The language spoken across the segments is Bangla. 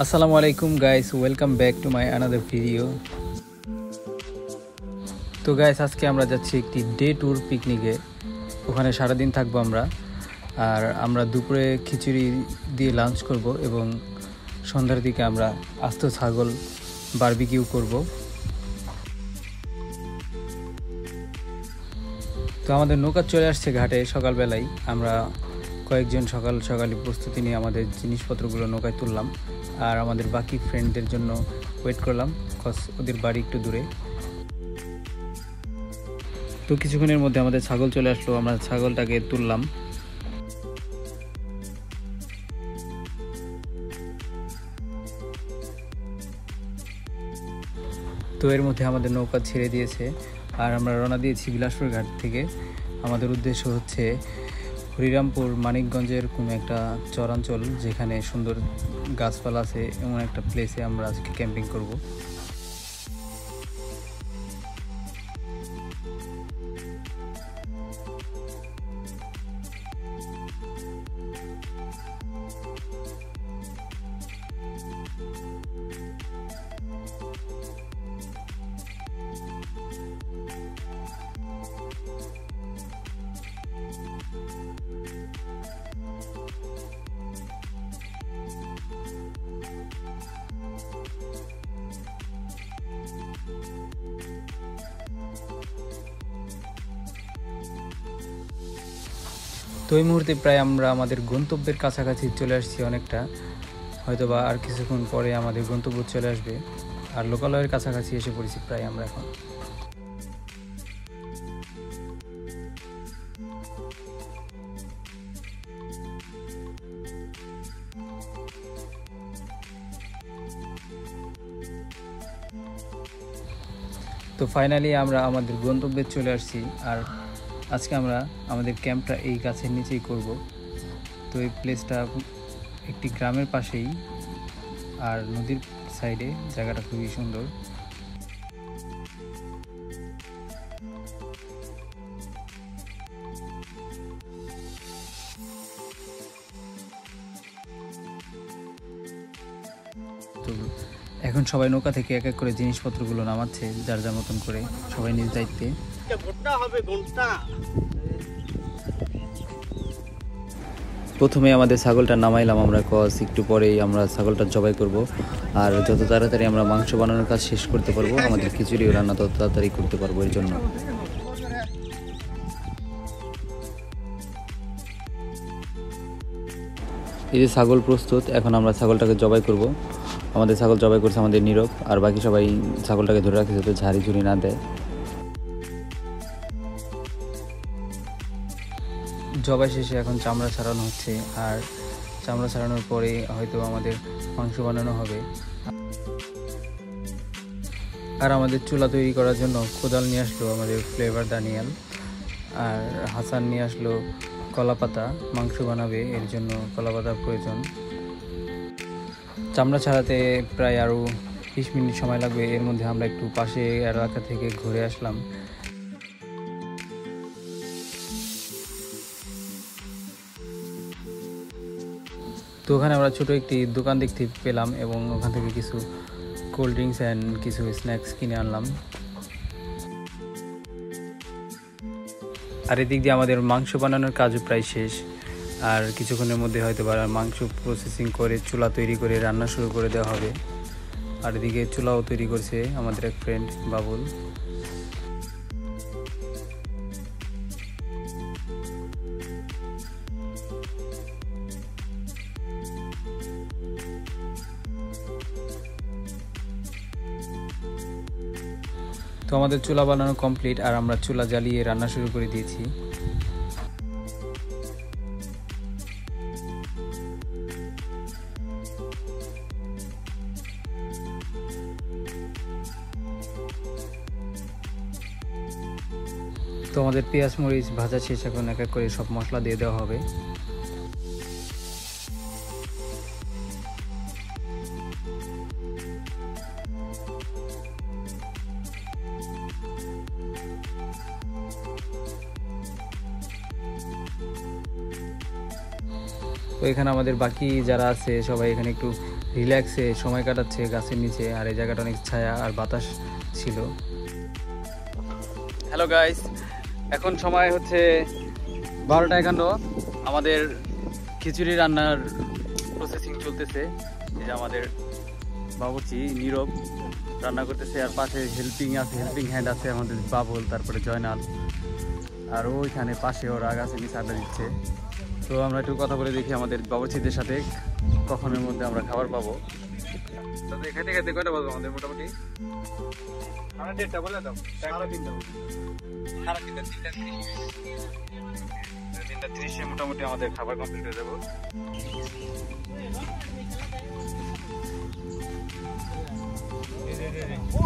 আসসালামু আলাইকুম guys, welcome back to my another video. তো গাইস, আজকে আমরা যাচ্ছি একটি ডে ট্যুর পিকনিকে। ওখানে সারাদিন থাকবো আমরা। আর আমরা দুপুরে খিচুড়ি দিয়ে লাঞ্চ করব এবং সন্ধ্যার দিকে আমরা আস্ত ছাগল বারবিকিউ করব। তো আমাদের নৌকা চলে আসছে ঘাটে সকালবেলায়। আমরা কয়েকজন সকালে প্রস্তুতি নিয়ে আমাদের জিনিসপত্রগুলো নৌকায় তুললাম আর আমাদের বাকি ফ্রেন্ডদের জন্য ওয়েট করলাম, কজ ওদের বাড়ি একটু দূরে। তো কিছুক্ষণের মধ্যে আমাদের ছাগল চলে আসলো, আমরা ছাগলটাকে তুললাম। তো এর মধ্যে আমাদের নৌকা ছেড়ে দিয়েছে আর আমরা রওনা দিয়েছি বিলাসপুর ঘাট থেকে। আমাদের উদ্দেশ্য হচ্ছে হরিরামপুর মানিকগঞ্জের কোনো একটা চরাঞ্চল, যেখানে সুন্দর গাছপালা আছে, এমন একটা প্লেসে আমরা আজকে ক্যাম্পিং করব। তো এই মুহূর্তে প্রায় আমরা আমাদের গন্তব্যের কাছাকাছি চলে আসছি অনেকটা, হয়তোবা আর কিছুক্ষণ পরে আমাদের গন্তব্য চলে আসবে। আর লোকালয়ের কাছাকাছি এসে পড়েছি প্রায় আমরা এখন। তো ফাইনালি আমরা আমাদের গন্তব্যে চলে আসছি। আর আজকে আমরা আমাদের ক্যাম্পটা এই গাছের নিচেই করব। তো এই প্লেসটা একটি গ্রামের পাশেই আর নদীর সাইডে, জায়গাটা খুবই সুন্দর। তো এখন সবাই নৌকা থেকে এক এক করে জিনিসপত্রগুলো নামাচ্ছে, যার যার মতন করে, সবাই নিজ দায়িত্বে। প্রথমে আমাদের ছাগলটা নামাইলাম আমরা, কজ একটু পরেই আমরা ছাগলটা জবাই করব। আর যত তাড়াতাড়ি আমরা মাংস বানানোর কাজ শেষ করতে পারবো, আমাদের খিচুড়ি রান্না তত তাড়াতাড়ি করতে পারবো, এর জন্য। এই যে ছাগল প্রস্তুত, এখন আমরা ছাগলটাকে জবাই করব। আমাদের ছাগল জবাই করছে আমাদের নীরব, আর বাকি সবাই ছাগলটাকে ধরে রাখছে যাতে ঝাড়ি ঝুড়ি না দেয়। জবাই শেষে এখন চামড়া ছাড়ানো হচ্ছে, আর চামড়া ছাড়ানোর পরে হয়তো আমাদের মাংস বানানো হবে। আর আমাদের চুলা তৈরি করার জন্য কোদাল নিয়ে আসলো আমাদের ফ্লেভার দানিয়াল, আর হাসান নিয়ে আসলো কলাপাতা। মাংস বানাবে, এর জন্য কলাপাতার প্রয়োজন। চামড়া ছাড়াতে প্রায় আরও 20 মিনিট সময় লাগবে। এর মধ্যে আমরা একটু পাশে এলাকা থেকে ঘুরে আসলাম। তো ওখানে আমরা ছোট একটি দোকান দেখতে পেলাম এবং ওখান থেকে কিছু কোল্ড ড্রিঙ্কস অ্যান্ড কিছু স্ন্যাক্স কিনে আনলাম। আর এদিক দিয়ে আমাদের মাংস বানানোর কাজও প্রায় শেষ। আর কিছুক্ষণের মধ্যে হয়তো মাংস প্রসেসিং করে চুলা তৈরি করে রান্না শুরু করে দেওয়া হবে। আর এদিকে চুলাও তৈরি করছে আমাদের এক ফ্রেন্ড বাবুল। তো আমাদের চুলা বানানো কমপ্লিট, আর আমরা চুলা জ্বালিয়ে রান্না শুরু করে দিয়েছি। তো আমাদের পেঁয়াজ মরিচ ভাজা শেষ, এখন এক এক করে সব মশলা দিয়ে দেওয়া হবে। তো তো এখানে আমাদের বাকি যারা আছে সবাই এখানে একটু রিল্যাক্সে সময় কাটাচ্ছে গাছের নিচে, আর এই জায়গাটা অনেক ছায়া আর বাতাস ছিল। হ্যালো গাইস, এখন সময় হচ্ছে 12টা 51। আমাদের খিচুড়ি রান্নার প্রসেসিং চলতেছে। এই যে আমাদের বাবুর্চি নীরব রান্না করতেছে, আর পাশে হেল্পিং হ্যান্ড আছে আমাদের বাবুল, তারপরে জয়নাল, আর ওইখানে পাশে ওরা গাছে নিচে আড্ডা দিচ্ছে। তো আমরা একটু কথা বলে দেখি আমাদের বাবুর্চিদের সাথে কখনের মধ্যে আমরা খাবার পাবো। খাইতে খাইতে কয়টা বাজবো আমাদের মোটামুটি? আমরা 1:30 বলে দাও। 3:30 মোটামুটি আমাদের খাবার কমপ্লিট হয়ে যাবো।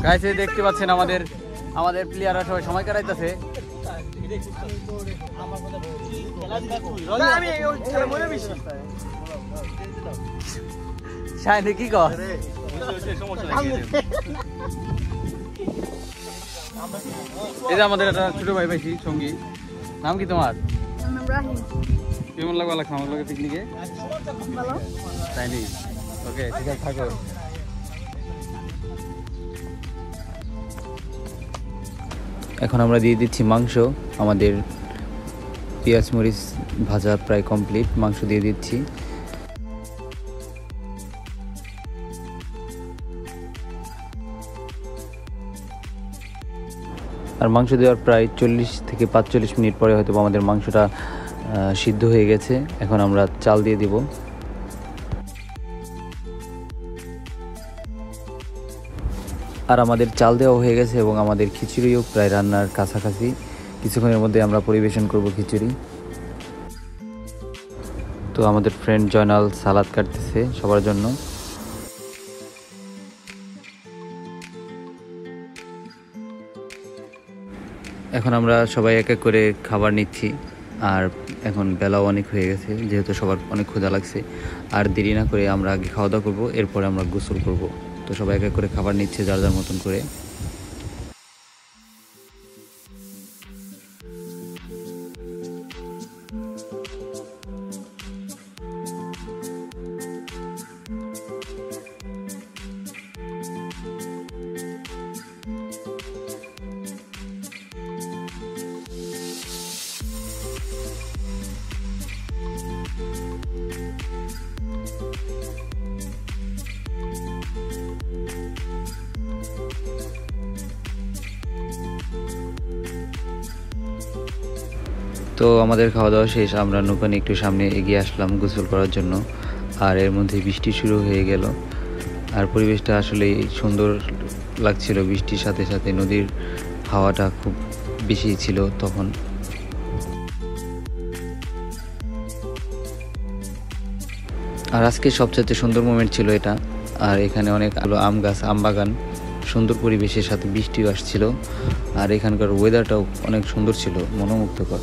গাইস দেখতে পাচ্ছেন আমাদের প্লেয়াররা সবাই সময় কাটাইতেছে। শাহিন কি কর? এই যে আমাদের একটা ছোট ভাই পাইছি সঙ্গী, নাম কি তোমার? কেমন লাগলো আমার লগে পিকনিকে? তাই নি? ওকে, ঠিক আছে, থাকো। এখন আমরা দিয়ে দিচ্ছি মাংস। আমাদের পেঁয়াজ মরিচ ভাজা প্রায় কমপ্লিট, মাংস দিয়ে দিচ্ছি। আর মাংস দেওয়ার প্রায় 40 থেকে 45 মিনিট পরে হয়তো আমাদের মাংসটা সিদ্ধ হয়ে গেছে। এখন আমরা চাল দিয়ে দিব। আর আমাদের চাল দেওয়া হয়ে গেছে এবং আমাদের খিচুড়িও প্রায় রান্নার কাছাকাছি। কিছুক্ষণের মধ্যে আমরা পরিবেশন করব খিচুড়ি। তো আমাদের ফ্রেন্ড জয়নাল সালাদ কাটতেছে সবার জন্য। এখন আমরা সবাই এক এক করে খাবার নিচ্ছি। আর এখন বেলাও অনেক হয়ে গেছে, যেহেতু সবার অনেক ক্ষুধা লাগছে। আর দেরি না করে আমরা আগে খাওয়া দাওয়া করবো, এরপরে আমরা গোসল করব। তো সবাই এক এক করে খাবার নিচ্ছে যার যার মতন করে। তো আমাদের খাওয়া দাওয়া শেষ, আমরা নৌকা নিয়ে একটু সামনে এগিয়ে আসলাম গোসল করার জন্য। আর এর মধ্যে বৃষ্টি শুরু হয়ে গেল। আর পরিবেশটা আসলে সুন্দর লাগছিল, বৃষ্টির সাথে সাথে নদীর হাওয়াটা খুব বেশি ছিল তখন। আর আজকে সবচেয়ে সুন্দর মোমেন্ট ছিল এটা। আর এখানে অনেক আলো আম গাছ, আম বাগান, সুন্দর পরিবেশের সাথে বৃষ্টিও আসছিল। আর এখানকার ওয়েদারটাও অনেক সুন্দর ছিল, মনোমুগ্ধকর।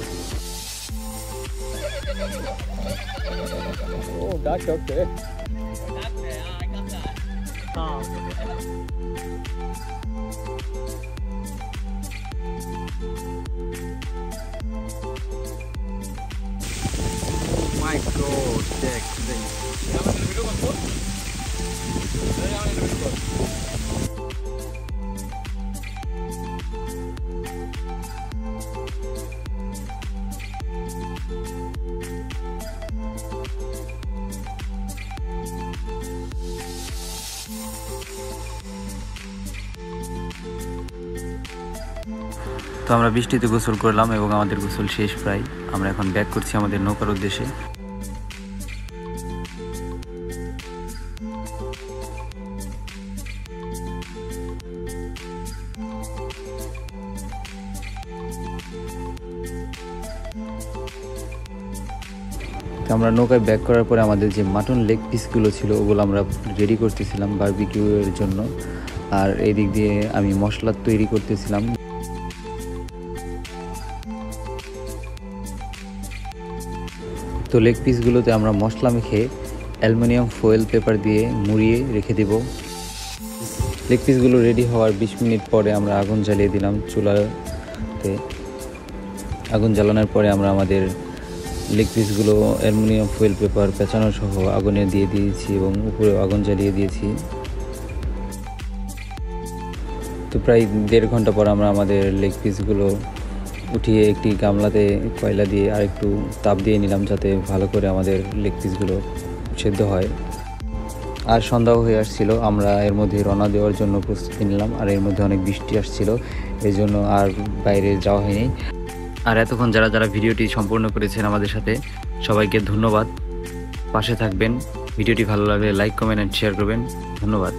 My God, check today. তো আমরা বৃষ্টিতে গোসল করলাম এবং আমাদের গোসল শেষ প্রায়। আমরা এখন ব্যাক করছি আমাদের নৌকার উদ্দেশ্যে। তো আমরা নৌকায় ব্যাক করার পরে আমাদের যে মাটন লেগ পিসগুলো ছিল ওগুলো আমরা রেডি করতেছিলাম বারবিকিউ এর জন্য। আর এই দিক দিয়ে আমি মশলা তৈরি করতেছিলাম। তো লেগ পিসগুলোতে আমরা মশলা মেখে অ্যালুমিনিয়াম ফয়েল পেপার দিয়ে মুড়িয়ে রেখে দেব। লেগ পিসগুলো রেডি হওয়ার 20 মিনিট পরে আমরা আগুন জ্বালিয়ে দিলাম চুলাতে। আগুন জ্বালানোর পরে আমরা আমাদের লেগ পিসগুলো অ্যালুমিনিয়াম ফয়েল পেপার পেঁচানো সহ আগুনে দিয়ে দিয়েছি এবং উপরে আগুন জ্বালিয়ে দিয়েছি। তো প্রায় 1.5 ঘন্টা পর আমরা আমাদের লেগ পিসগুলো উঠিয়ে একটি গামলাতে কয়লা দিয়ে আর একটু তাপ দিয়ে নিলাম, যাতে ভালো করে আমাদের লেগ পিসগুলো সেদ্ধ হয়। আর সন্ধ্যাও হয়ে আসছিল, আমরা এর মধ্যে রওনা দেওয়ার জন্য প্রস্তুতি নিলাম। আর এর মধ্যে অনেক বৃষ্টি আসছিল, এই জন্য আর বাইরে যাওয়া হয়নি। আর এতক্ষণ যারা যারা ভিডিওটি সম্পূর্ণ করেছেন আমাদের সাথে, সবাইকে ধন্যবাদ। পাশে থাকবেন। ভিডিওটি ভালো লাগলে লাইক, কমেন্ট অ্যান্ড শেয়ার করবেন। ধন্যবাদ।